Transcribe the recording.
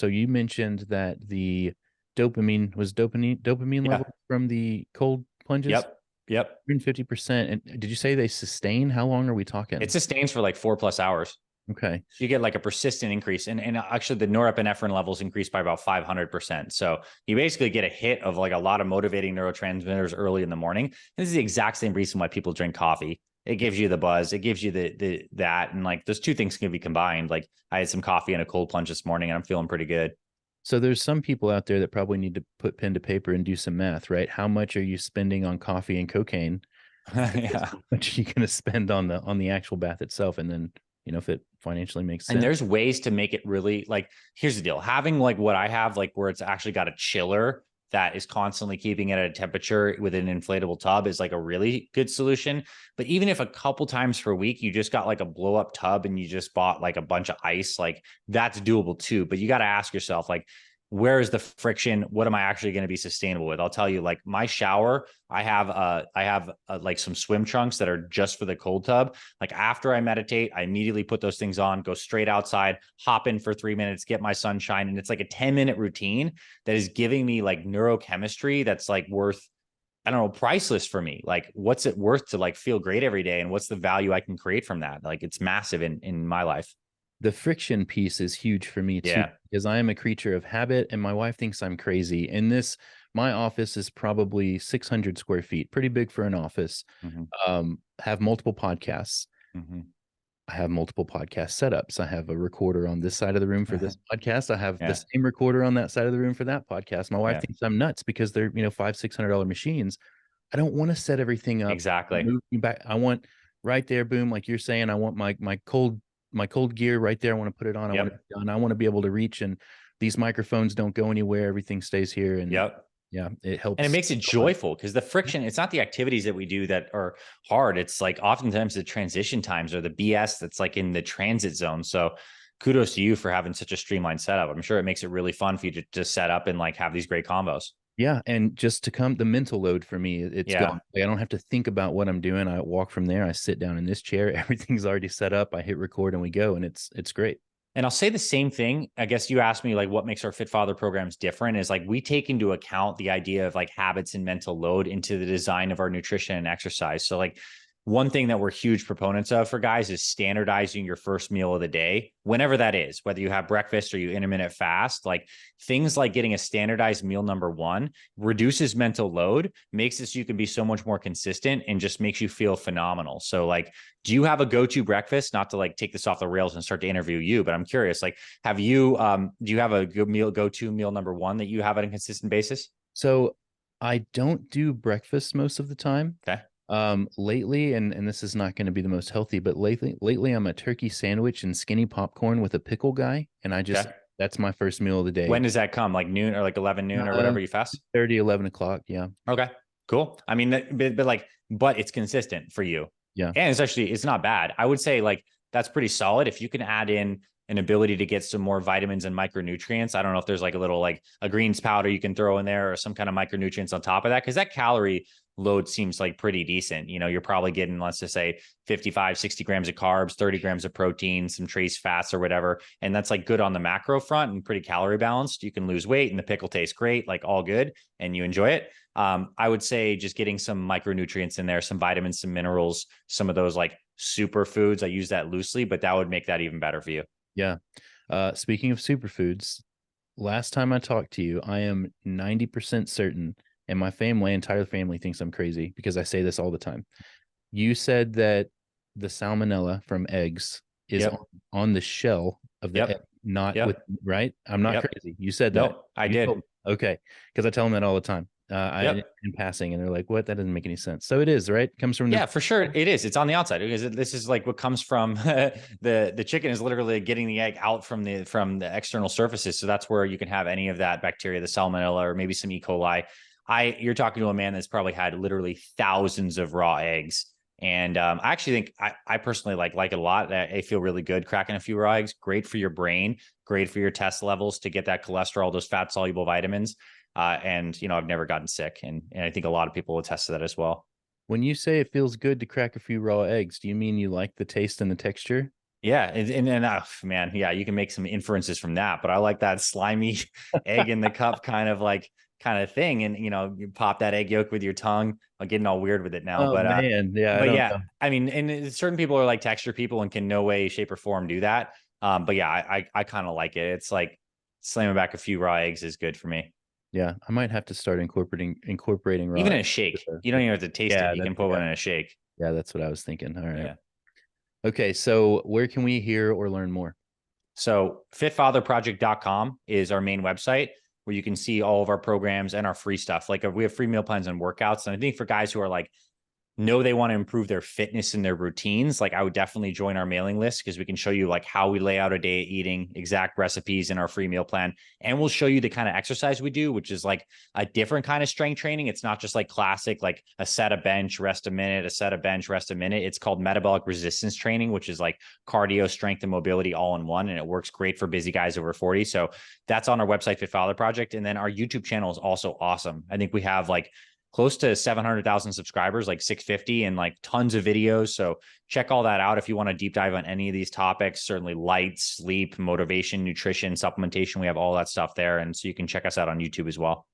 So you mentioned that the dopamine Yeah. level from the cold plunges Yep. Yep. 150%. And did you say they sustain? How long are we It talking? sustains for like 4+ hours. Okay. So you get like a persistent increase. And actually the norepinephrine levels increase by about 500%. So you basically get a hit of like a lot of motivating neurotransmitters early in the morning. And this is the exact same reason why people drink coffee. It gives you the buzz. It gives you the that. And like those two things can be combined. Like I had some coffee and a cold plunge this morning and I'm feeling pretty good. So there's some people out there that probably need to put pen to paper and do some math, right? How much are you spending on coffee and cocaine? Yeah. How much are you going to spend on the actual bath itself? And then, if it financially makes And sense. there's ways to make it really like, here's the deal. Having like what I have, like where it's actually got a chiller that is constantly keeping it at a temperature with an inflatable tub is like a really good solution. But even if a couple times per week, you just got like a blow up tub and you just bought like a bunch of ice, like that's doable too. But you got to ask yourself, like, where is the friction? What am I actually going to be sustainable with? I'll tell you, like my shower, I have like some swim trunks that are just for the cold tub. Like after I meditate, I immediately put those things on, go straight outside, hop in for 3 minutes, get my sunshine. And it's like a 10-minute routine that is giving me like neurochemistry that's like worth, I don't know, priceless for me. Like, what's it worth to like feel great every day? And what's the value I can create from that? Like, it's massive in my life. The friction piece is huge for me too, Yeah. because I am a creature of habit and my wife thinks I'm crazy. And my office is probably 600 square feet, pretty big for an office. Mm-hmm. Have multiple podcasts. Mm-hmm. I have multiple podcast setups. I have a recorder on this side of the room for this podcast. I have the Yeah. same recorder on that side of the room for that podcast. My wife Yeah. thinks I'm nuts because they're, $500-$600 machines. I don't want to set everything up, Exactly. move me back. I want right there, boom, like you're saying, I want my cold gear right there. I want to put it on. I want it Yep. done. I want to be able to reach, and these microphones don't go anywhere. Everything stays here. And Yep. yeah, it And it helps makes it so much. joyful because the friction, it's not the activities that we do that are hard. It's like oftentimes the transition times or the BS that's like in the transit zone. So kudos to you for having such a streamlined setup. I'm sure it makes it really fun for you to just set up and like have these great combos. Yeah, and just to come the mental load for me, it's Yeah. gone. Like, I don't have to think about what I'm doing. I walk from there. I sit down in this chair. Everything's already set up. I hit record and we go, and it's great. And I'll say the same thing. I guess you asked me like what makes our Fitfather programs different is like we take into account the idea of like habits and mental load into the design of our nutrition and exercise. So like one thing that we're huge proponents of for guys is standardizing your first meal of the day, whenever that is, whether you have breakfast or you intermittent fast, like things like getting a standardized meal number one reduces mental load, makes it so you can be so much more consistent and just makes you feel phenomenal. So like, do you have a go-to breakfast? Not to like take this off the rails and start to interview you, but I'm curious, like, do you have a good meal, go-to meal number one that you have on a consistent basis? So I don't do breakfast most of the time. Okay. Lately, and this is not going to be the most healthy, but lately I'm a turkey sandwich and skinny popcorn with a pickle guy, and Okay. that's my first meal of the day. When does that come? Like noon or like 11 noon or Uh, whatever you fast? 30, 11 o'clock. Yeah. Okay, cool. I mean, but it's consistent for you. Yeah. And it's not bad. I would say like that's pretty solid. If you can add in an ability to get some more vitamins and micronutrients, I don't know if there's like a little like a greens powder you can throw in there or some kind of micronutrients on top of that. Cause that calorie load seems like pretty decent. You know, you're probably getting, let's just say 55, 60 grams of carbs, 30 grams of protein, some trace fats or whatever. And that's like good on the macro front and pretty calorie balanced. You can lose weight and the pickle tastes great, like all good, and you enjoy it. I would say just getting some micronutrients in there, some vitamins, some minerals, some of those like super foods. I use that loosely, but that would make that even better for you. Yeah. Speaking of superfoods, last time I talked to you, I am 90% certain, and my entire family thinks I'm crazy because I say this all the time. You said that the salmonella from eggs is Yep. on the shell of the egg, Yep. not with, Yep. right? I'm not Yep. crazy. You said that. No, I You told did. me. Okay. Because I tell them that all the time. Yep. In passing, and they're like, "What? That doesn't make any sense." So it is, right? It comes from the Yeah, for sure. It is. It's on the outside because this is like what comes from the chicken is literally getting the egg out from the external surfaces. So that's where you can have any of that bacteria, the salmonella, or maybe some E. coli. You're talking to a man that's probably had literally thousands of raw eggs. And I actually think I personally like it a lot. I feel really good cracking a few raw eggs. Great for your brain, great for your test levels to get that cholesterol, those fat soluble vitamins. And I've never gotten sick, and I think a lot of people will attest to that as well. When you say it feels good to crack a few raw eggs, do you mean you like the taste and the texture? Yeah, man, yeah, you can make some inferences from that, but I like that slimy egg in the cup kind of thing, and you pop that egg yolk with your tongue. I'm getting all weird with it now, Oh man, yeah, I but don't yeah, know. I mean, and certain people are like texture people and can no way, shape, or form do that. But yeah, I kind of like it. It's like slamming back a few raw eggs is good for me. Yeah, I might have to start incorporating raw Even in a eggs shake, with you don't even have to taste it. yeah, You can that's put one in a shake. that's what I was thinking. All right. Yeah. Okay, so where can we hear or learn more? So fitfatherproject.com is our main website where you can see all of our programs and our free stuff. Like we have free meal plans and workouts. And I think for guys who are like know they want to improve their fitness and their routines, like I would definitely join our mailing list because we can show you like how we lay out a day of eating, exact recipes in our free meal plan. And we'll show you the kind of exercise we do, which is like a different kind of strength training. It's not just like classic, like a set of bench, rest a minute, a set of bench, rest a minute. It's called metabolic resistance training, which is like cardio, strength, and mobility all in one. And it works great for busy guys over 40. So that's on our website, Fit Father Project. And then our YouTube channel is also awesome. I think we have like close to 700,000 subscribers, like 650, and like tons of videos. So check all that out if you want to deep dive on any of these topics. Certainly light, sleep, motivation, nutrition, supplementation. We have all that stuff there. And so you can check us out on YouTube as well.